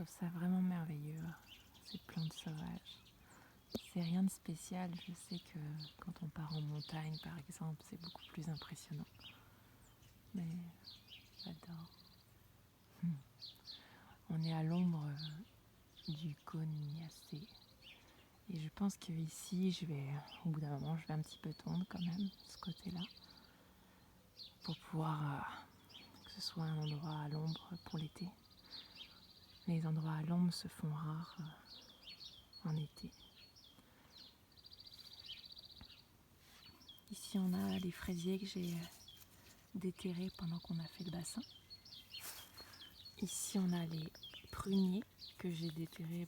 trouve ça vraiment merveilleux, ces plantes sauvages. C'est rien de spécial, je sais que quand on part en montagne par exemple, c'est beaucoup plus impressionnant. Mais j'adore. On est à l'ombre du cône Niacé. Et je pense qu'ici, au bout d'un moment, je vais un petit peu tondre quand même, ce côté-là, pour pouvoir que ce soit un endroit à l'ombre pour l'été. Les endroits à l'ombre se font rares en été. Ici, on a les fraisiers que j'ai déterrés pendant qu'on a fait le bassin. Ici, on a les pruniers que j'ai déterrés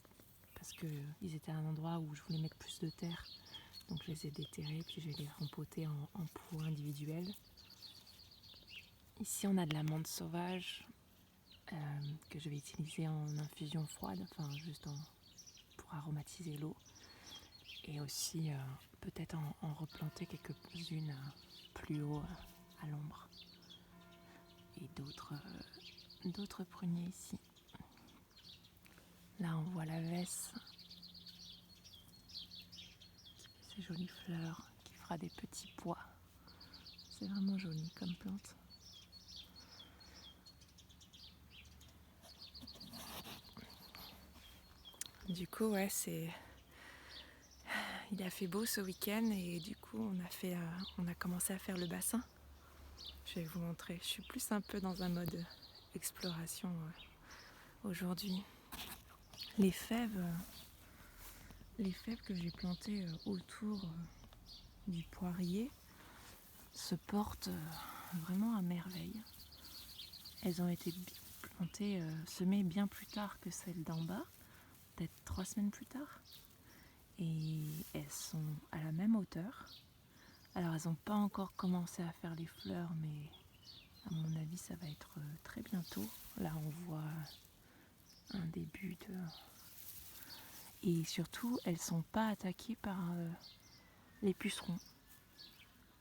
parce qu'ils étaient à un endroit où je voulais mettre plus de terre. Donc je les ai déterrés, puis je vais les rempoter en pots individuels. Ici, on a de la menthe sauvage que je vais utiliser en infusion froide, enfin juste pour aromatiser l'eau. Et aussi peut-être en replanter quelques-unes plus haut à l'ombre. Et d'autres pruniers ici. Là, on voit la vesse, ces jolies fleurs, qui fera des petits pois. C'est vraiment joli comme plante. Du coup, ouais, il a fait beau ce week-end et du coup, on a commencé à faire le bassin. Je vais vous montrer. Je suis plus un peu dans un mode exploration aujourd'hui. Les fèves que j'ai plantées autour du poirier se portent vraiment à merveille. Elles ont été plantées, semées bien plus tard que celles d'en bas, peut-être 3 semaines plus tard. Et elles sont à la même hauteur. Alors elles n'ont pas encore commencé à faire les fleurs, mais à mon avis ça va être très bientôt. Là on voit un début de... Et surtout elles ne sont pas attaquées par les pucerons,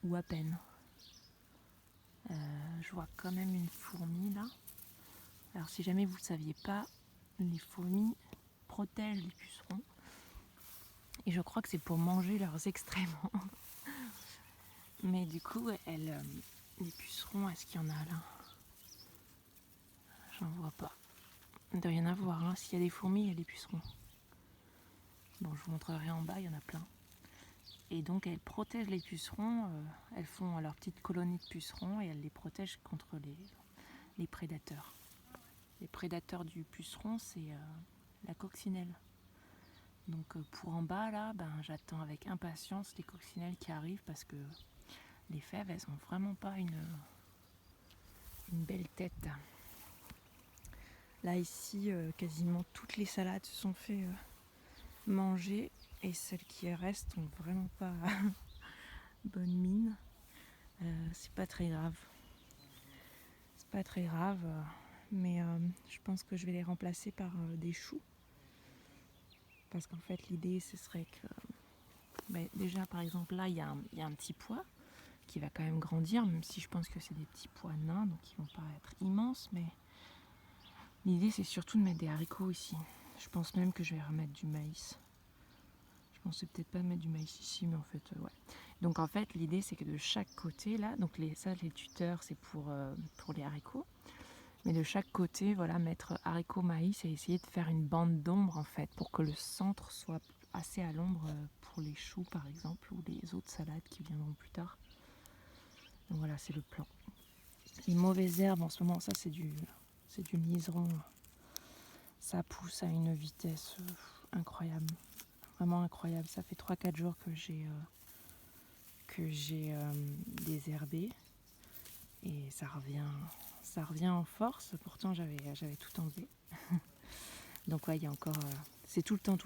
ou à peine. Je vois quand même une fourmi là. Alors si jamais vous ne saviez pas, les fourmis protègent les pucerons. Et je crois que c'est pour manger leurs excréments. Mais du coup, les pucerons, est-ce qu'il y en a là? J'en vois pas. Il doit y en avoir, hein. S'il y a des fourmis, il y a des pucerons. Bon, je vous montrerai en bas, il y en a plein. Et donc, elles protègent les pucerons. Elles font leur petite colonie de pucerons et elles les protègent contre les prédateurs. Les prédateurs du puceron, c'est la coccinelle. Donc pour en bas là, j'attends avec impatience les coccinelles qui arrivent parce que les fèves, elles ont vraiment pas une belle tête. Là ici, quasiment toutes les salades se sont fait manger et celles qui restent ont vraiment pas bonne mine. C'est pas très grave. C'est pas très grave, mais je pense que je vais les remplacer par des choux. Parce qu'en fait l'idée ce serait que déjà par exemple là il y a un petit pois qui va quand même grandir, même si je pense que c'est des petits pois nains, donc ils vont pas être immenses, mais l'idée c'est surtout de mettre des haricots ici. Je pense même que je vais remettre du maïs. Je pensais peut-être pas mettre du maïs ici, mais en fait ouais. Donc en fait l'idée c'est que de chaque côté là, donc les tuteurs c'est pour les haricots, mais de chaque côté voilà mettre haricots, maïs et essayer de faire une bande d'ombre en fait pour que le centre soit assez à l'ombre pour les choux par exemple ou les autres salades qui viendront plus tard. Donc voilà, c'est le plan. Les mauvaises herbes en ce moment, ça c'est du liseron. Ça pousse à une vitesse incroyable. Vraiment incroyable. Ça fait 3-4 jours que j'ai désherbé. Et ça revient en force. Pourtant j'avais tout enlevé. Donc ouais, il y a encore... c'est tout le temps.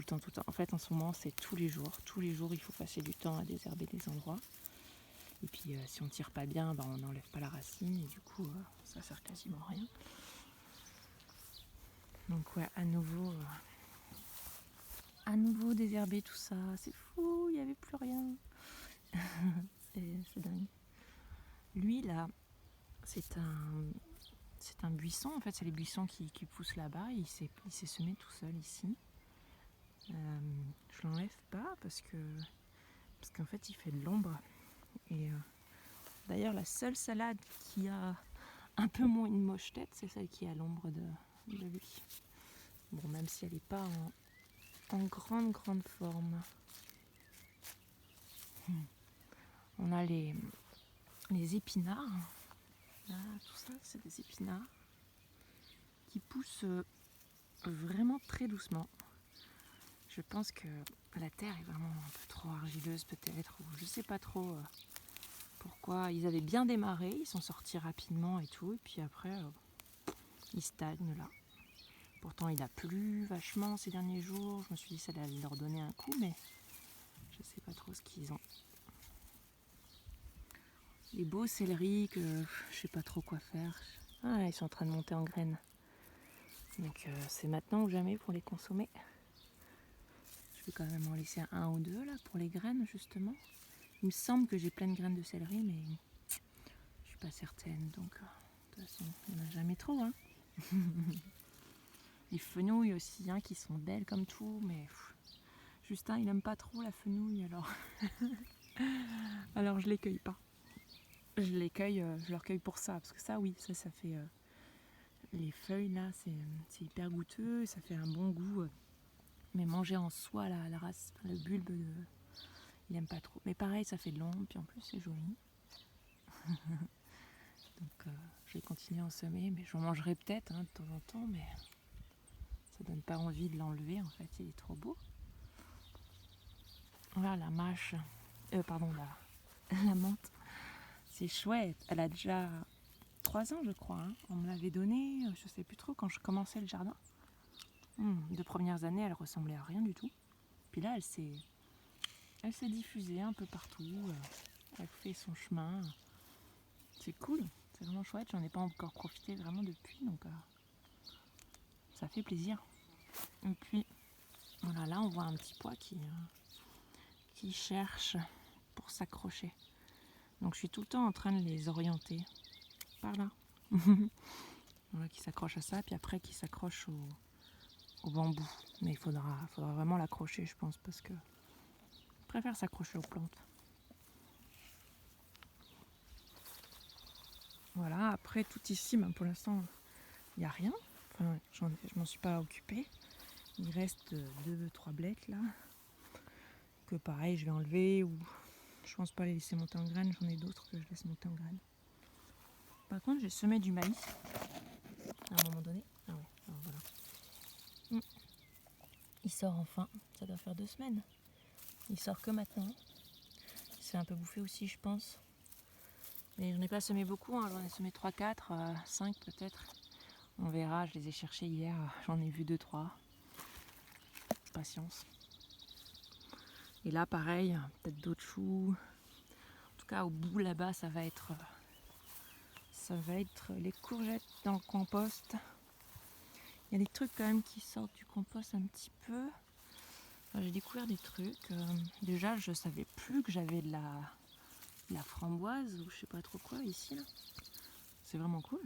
En fait en ce moment c'est tous les jours. Tous les jours il faut passer du temps à désherber des endroits. Et puis si on tire pas bien, on n'enlève pas la racine et du coup ça sert quasiment à rien. Donc ouais, à nouveau désherber tout ça, c'est fou, il n'y avait plus rien. c'est dingue. Lui là, c'est c'est un buisson, en fait c'est les buissons qui poussent là-bas, il s'est semé tout seul ici. Je l'enlève pas parce qu'en fait il fait de l'ombre. Et d'ailleurs la seule salade qui a un peu moins une moche tête, c'est celle qui est à l'ombre de lui. Bon, même si elle n'est pas en grande forme. On a les épinards. Là, tout ça, c'est des épinards qui poussent vraiment très doucement. Je pense que la terre est vraiment un peu trop argileuse peut-être, ou je sais pas trop pourquoi. Ils avaient bien démarré, ils sont sortis rapidement et tout, et puis après, ils stagnent là. Pourtant, il a plu vachement ces derniers jours. Je me suis dit ça allait leur donner un coup, mais je sais pas trop ce qu'ils ont. Les beaux céleris que je sais pas trop quoi faire. Ah, ils sont en train de monter en graines. Donc c'est maintenant ou jamais pour les consommer. Je vais quand même en laisser un ou deux là pour les graines justement. Il me semble que j'ai plein de graines de céleri, mais je suis pas certaine. Donc de toute façon, il n'y en a jamais trop. Hein. Les fenouilles aussi, hein, qui sont belles comme tout, mais Justin il aime pas trop la fenouil alors. Alors je les cueille pas. Je leur cueille pour ça, parce que ça oui, ça fait les feuilles là, c'est hyper goûteux, ça fait un bon goût. Mais manger en soi la race, le bulbe, il aime pas trop. Mais pareil, ça fait de l'ombre, puis en plus c'est joli. Donc je vais continuer à en semer, mais j'en mangerai peut-être de temps en temps, mais ça donne pas envie de l'enlever en fait, il est trop beau. Voilà la mâche, pardon, la menthe, c'est chouette. Elle a déjà 3 ans je crois, hein. On me l'avait donnée, je sais plus trop, quand je commençais le jardin. 2 premières années, elle ressemblait à rien du tout. Puis là, elle s'est diffusée un peu partout. Elle fait son chemin. C'est cool, c'est vraiment chouette. J'en ai pas encore profité vraiment depuis, donc ça fait plaisir. Et puis, voilà, là, on voit un petit pois qui cherche pour s'accrocher. Donc, je suis tout le temps en train de les orienter par là. Voilà, qui s'accroche à ça, puis après, qui s'accroche au bambou. Mais il faudra vraiment l'accrocher, je pense, parce que je préfère s'accrocher aux plantes. Voilà, après tout ici, pour l'instant, il n'y a rien. Enfin, je m'en suis pas occupée. Il reste 2-3 blettes là, que pareil, je vais enlever, ou je pense pas les laisser monter en graines. J'en ai d'autres que je laisse monter en graines. Par contre, j'ai semé du maïs à un moment donné. Ah ouais, alors voilà. Il sort enfin, ça doit faire 2 semaines. Il sort que maintenant. Il s'est un peu bouffé aussi, je pense. Mais j'en ai pas semé beaucoup, hein. J'en ai semé 3, 4, 5 peut-être. On verra, je les ai cherchés hier, j'en ai vu 2-3. Patience. Et là pareil, peut-être d'autres choux. En tout cas au bout là-bas, ça va être les courgettes dans le compost. Il y a des trucs quand même qui sortent du compost un petit peu. Enfin, j'ai découvert des trucs. Déjà, je savais plus que j'avais de la framboise ou je sais pas trop quoi ici là. C'est vraiment cool.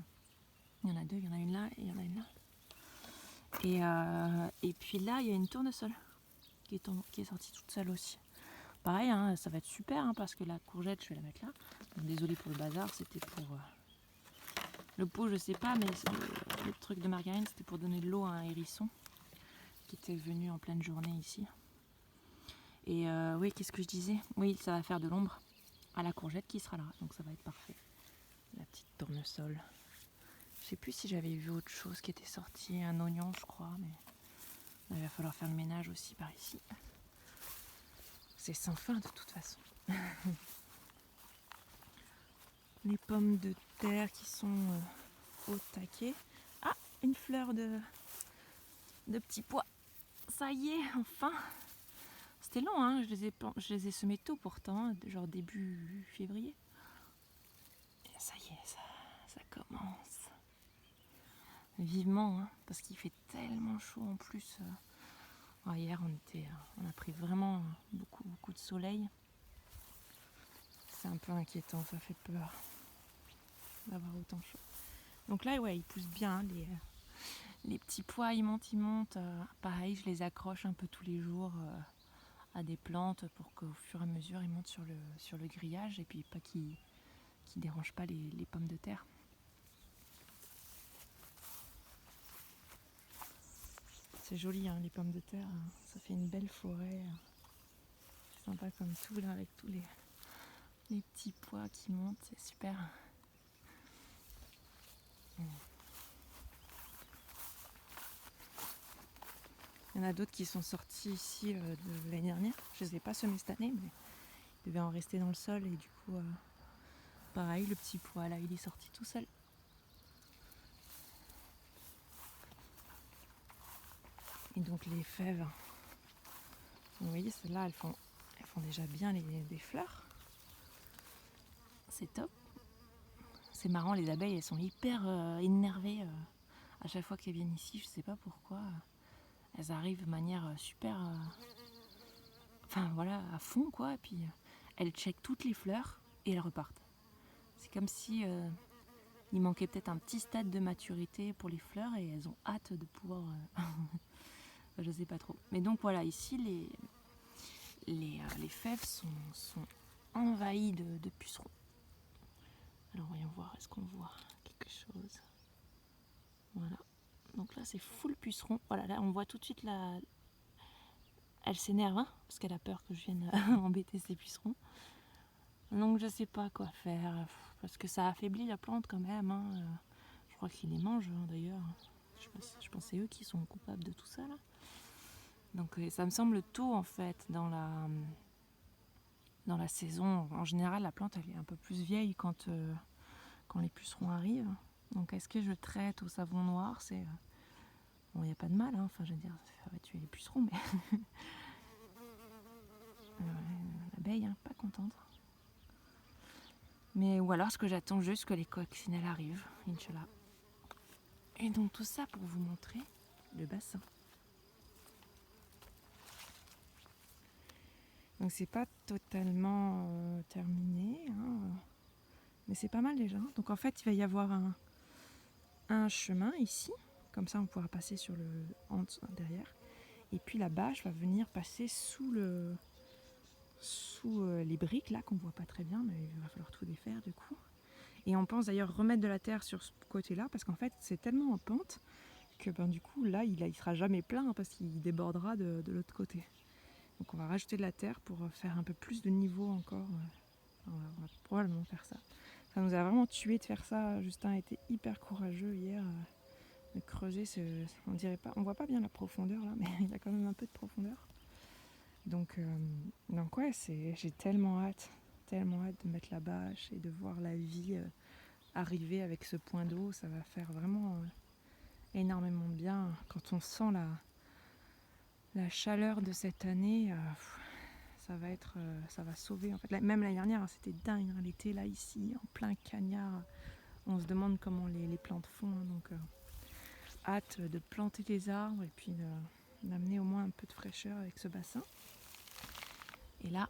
Il y en a 2, il y en a une là et il y en a une là. Et puis là, il y a une tournesol qui est sortie toute seule aussi. Pareil, hein, ça va être super hein, parce que la courgette, je vais la mettre là. Donc, désolée pour le bazar, c'était pour le pot, je sais pas, mais le truc de margarine, c'était pour donner de l'eau à un hérisson qui était venu en pleine journée ici. Et oui, qu'est-ce que je disais? Oui, ça va faire de l'ombre à la courgette qui sera là, donc ça va être parfait. La petite tournesol. Je sais plus si j'avais vu autre chose qui était sorti, un oignon, je crois, mais il va falloir faire le ménage aussi par ici. C'est sans fin de toute façon. Les pommes de terre qui sont au taquet. Ah, une fleur de petits pois. Ça y est, enfin. C'était long, hein. Je les ai semés tôt pourtant, genre début février. Et ça y est, ça commence. Vivement, hein, parce qu'il fait tellement chaud en plus. Hier, on a pris vraiment beaucoup de soleil. C'est un peu inquiétant, ça fait peur d'avoir autant chaud. Donc là, ouais, ils poussent bien. Hein, les petits pois, ils montent, ils montent. Pareil, je les accroche un peu tous les jours à des plantes pour qu'au fur et à mesure, ils montent sur le grillage et puis pas qu'ils dérangent pas les pommes de terre. C'est joli, hein, les pommes de terre. Hein, ça fait une belle forêt. C'est sympa comme tout, là, avec tous les petits pois qui montent. C'est super. Il y en a d'autres qui sont sortis ici de l'année dernière. Je ne les ai pas semés cette année, mais ils devaient en rester dans le sol. Et du coup, pareil, le petit pois, là, il est sorti tout seul. Et donc les fèves, vous voyez, celles-là, elles font déjà bien des fleurs. C'est top. C'est marrant, les abeilles, elles sont hyper énervées à chaque fois qu'elles viennent ici. Je sais pas pourquoi. Elles arrivent de manière super... enfin voilà, à fond quoi. Et puis elles checkent toutes les fleurs et elles repartent. C'est comme si il manquait peut-être un petit stade de maturité pour les fleurs et elles ont hâte de pouvoir... je sais pas trop. Mais donc voilà, ici les fèves sont envahies de pucerons. Alors voyons voir, est-ce qu'on voit quelque chose? Voilà. Donc là c'est full puceron. Voilà, là on voit tout de suite la... Elle s'énerve, hein, parce qu'elle a peur que je vienne embêter ses pucerons. Donc je sais pas quoi faire, parce que ça affaiblit la plante quand même. Hein. Je crois qu'ils les mangent hein, d'ailleurs. Je pense que c'est eux qui sont coupables de tout ça là. Donc ça me semble tôt en fait dans la saison. En général la plante elle est un peu plus vieille quand les pucerons arrivent. Donc est-ce que je traite au savon noir? C'est bon, il n'y a pas de mal, hein. Enfin je veux dire, ça va tuer les pucerons, mais l'abeille, hein, pas contente. Mais ou alors ce que j'attends juste que les coccinelles arrivent, Inch'Allah. Et donc tout ça pour vous montrer le bassin. Donc c'est pas totalement terminé, hein, mais c'est pas mal déjà. Donc en fait il va y avoir un chemin ici, comme ça on pourra passer sur le derrière. Et puis la bâche va venir passer sous les briques là qu'on voit pas très bien, mais il va falloir tout défaire du coup. Et on pense d'ailleurs remettre de la terre sur ce côté-là parce qu'en fait c'est tellement en pente que ben, du coup là il sera jamais plein parce qu'il débordera de l'autre côté. Donc on va rajouter de la terre pour faire un peu plus de niveau encore. On va probablement faire ça. Ça nous a vraiment tué de faire ça. Justin a été hyper courageux hier de creuser on dirait pas, on voit pas bien la profondeur là, mais il y a quand même un peu de profondeur. Donc ouais, j'ai tellement hâte de mettre la bâche et de voir la vie arriver avec ce point d'eau. Ça va faire vraiment énormément de bien quand on sent la chaleur de cette année. Ça va sauver en fait. Même l'année dernière, hein, c'était dingue. Hein, l'été là ici, en plein cagnard, on se demande comment les plantes font. Hein, donc hâte de planter des arbres et puis d'amener au moins un peu de fraîcheur avec ce bassin. Et là,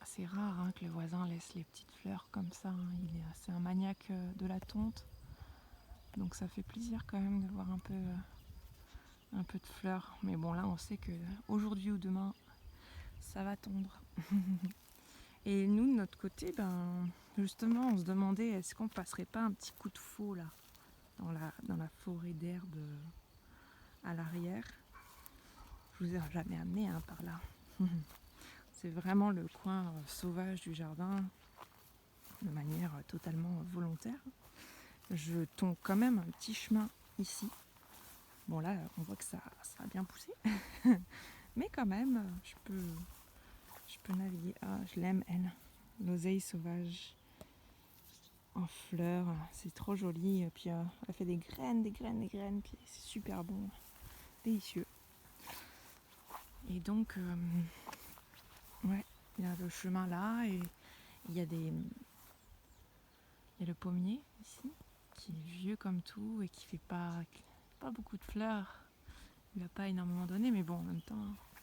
c'est rare hein, que le voisin laisse les petites fleurs comme ça. Hein. C'est un maniaque de la tonte. Donc ça fait plaisir quand même de voir un peu de fleurs. Mais bon là on sait que aujourd'hui ou demain ça va tondre. Et nous de notre côté, ben justement on se demandait est-ce qu'on passerait pas un petit coup de faux là dans la forêt d'herbe à l'arrière. Je vous ai jamais amené hein, par là. C'est vraiment le coin sauvage du jardin de manière totalement volontaire. Je tombe quand même un petit chemin ici. Bon là on voit que ça a bien poussé. Mais quand même je peux naviguer. Ah je l'aime elle. L'oseille sauvage en fleurs. C'est trop joli. Et puis elle fait des graines. Puis c'est super bon. Délicieux. Et donc ouais, il y a le chemin là et il y a le pommier ici qui est vieux comme tout et qui fait pas beaucoup de fleurs. Il n'a pas énormément donné, mais bon, en même temps,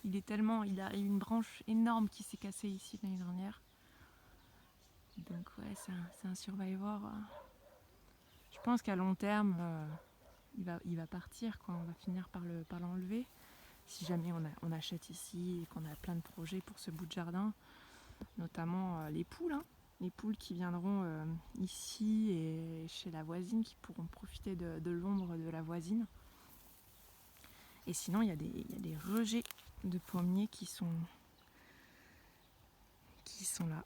il a une branche énorme qui s'est cassée ici l'année dernière. Donc ouais, c'est un survivor. Je pense qu'à long terme, il va partir, quoi. On va finir par l'enlever. Si jamais on achète ici et qu'on a plein de projets pour ce bout de jardin, notamment les poules, hein. Les poules qui viendront ici et chez la voisine, qui pourront profiter de l'ombre de la voisine. Et sinon, il y a des rejets de pommiers qui sont là.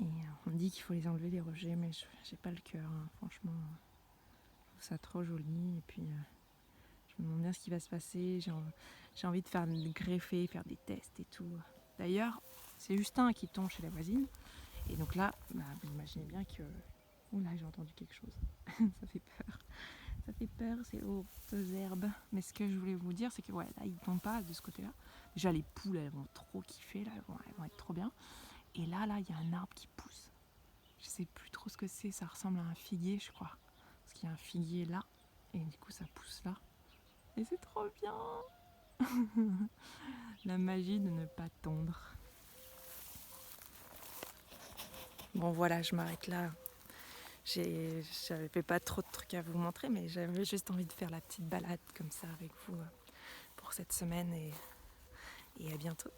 Et on me dit qu'il faut les enlever, les rejets, mais j'ai pas le cœur, hein. Franchement, je trouve ça trop joli. Et puis, je me demande bien ce qui va se passer. J'ai envie de faire des greffer, faire des tests et tout. D'ailleurs, c'est Justin qui tombe chez la voisine. Et donc là, vous imaginez bien que... Oula, j'ai entendu quelque chose. Ça fait peur. Ça fait peur, ces hautes herbes. Mais ce que je voulais vous dire, c'est que ouais, là, ils ne tombent pas de ce côté-là. Déjà, les poules, elles vont trop kiffer, là, elles vont être trop bien. Et là, il y a un arbre qui pousse. Je sais plus trop ce que c'est, ça ressemble à un figuier, je crois. Parce qu'il y a un figuier là, et du coup, ça pousse là. Et c'est trop bien. La magie de ne pas tondre. Bon voilà, je m'arrête là. J'avais pas trop de trucs à vous montrer, mais j'avais juste envie de faire la petite balade comme ça avec vous pour cette semaine et à bientôt.